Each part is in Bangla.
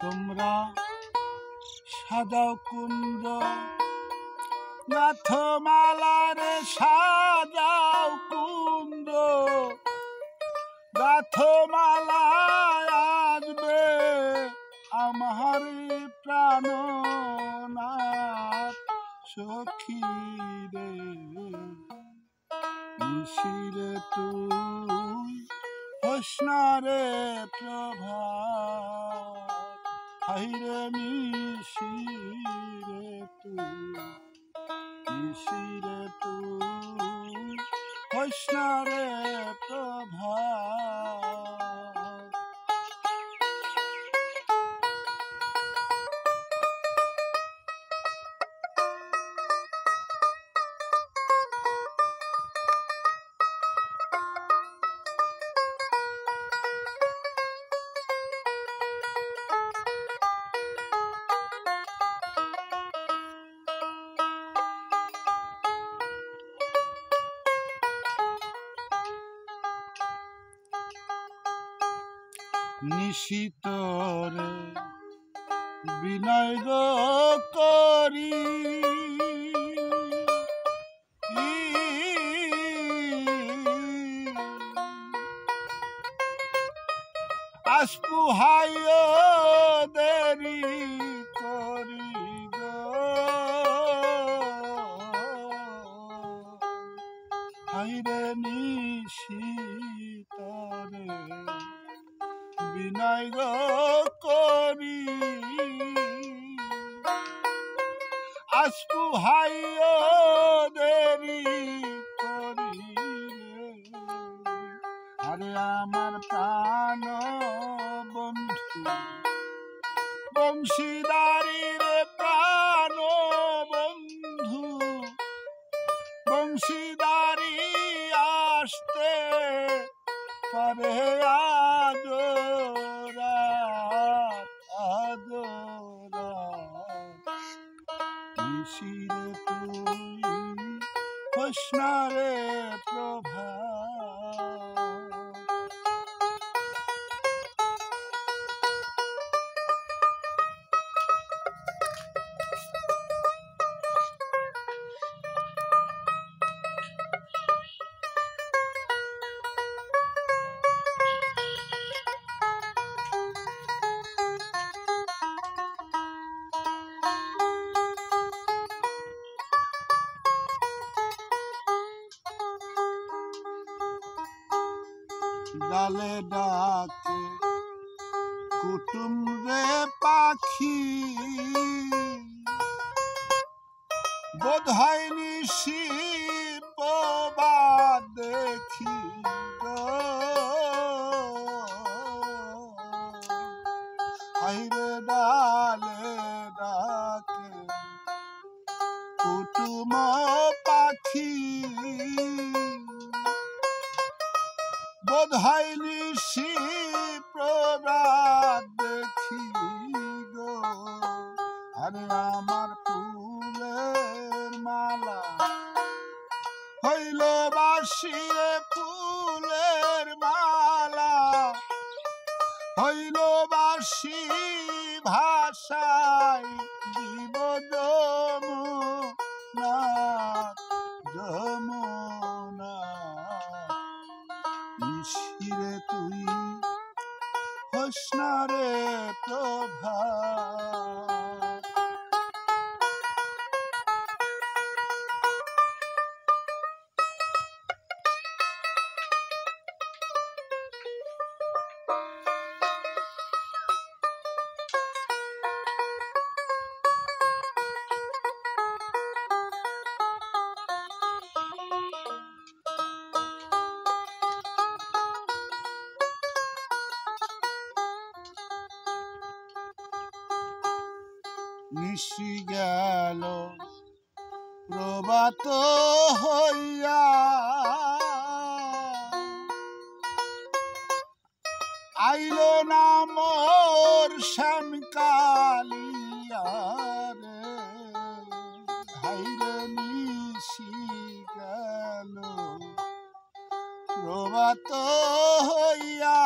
তোমরা সাজাও কুঞ্জ গাথমালারে সাজাও কুঞ্জ গাথমালায় আসবে আমার প্রাণনাথ সখী রে নিশিরে তুই হোসনারে প্রভাত হাইরে নিশিরে তুই হোসনারে প্রভাত নিশিতরে বিনয় গো করি আসপুহাইও দেরি করি গো হাইরে নিশিতরে বিনয় গো করি আসপুহাইও দেরি করি আরে আমার প্রাণ বন্ধু বংশীদারি রে প্রাণ বন্ধু বংশীদারি আসতে পারে আদরা নিশিরে তুই হোসনারে প্রভাত ডালে ডাকে কুটুম রে পাখি বোধহয় নিশি প্রবাদ দেখি গো আইরে ডালে ডাকে কুটুম পাখি বোধহয় নিশি প্রভাত দেখি গো আরে আমার ফুলের মালা হইল বাসি রে ফুলের মালা হইল বাসি ভাষায় দিব যমুনা যমুনা নিশিরে তুই হোসনারে প্রভাত নিশি গেল প্রভাত হইয়া আইল না মোর শ্যামকালিয়া রে হাইরে নিশি গেল প্রভাত হইয়া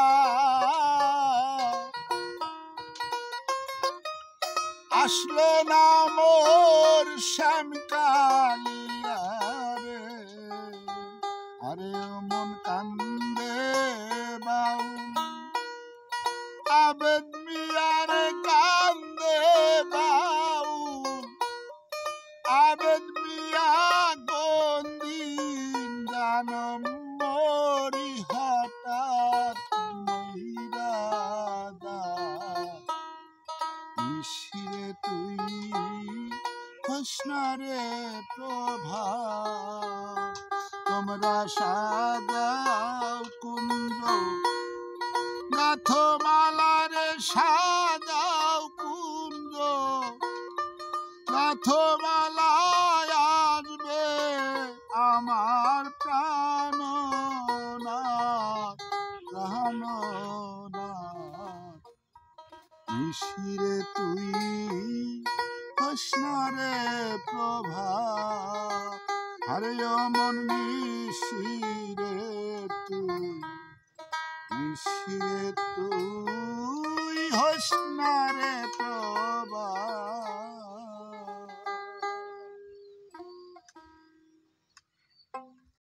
আসলো না মোর শ্যামকালিয়া রে, আরে মন কান্দে বাউল আবেদ মিয়ার কান্দে বাউল আবেদ মিয়া গন্দিন জানম মরি হঠাৎ মহিরাদা নিশিরে তুই কৃষ্ণরে প্রভা তোমরা সাজাও কুঞ্জ গাথমালারে সাজাও কুঞ্জ গাথমালায় আসবে আমার প্রাণনাথ প্রাণনাথ নিশিরে তুই কৃষ্ণরে প্রভা হরে মন নিশিরে তুই নিশিরে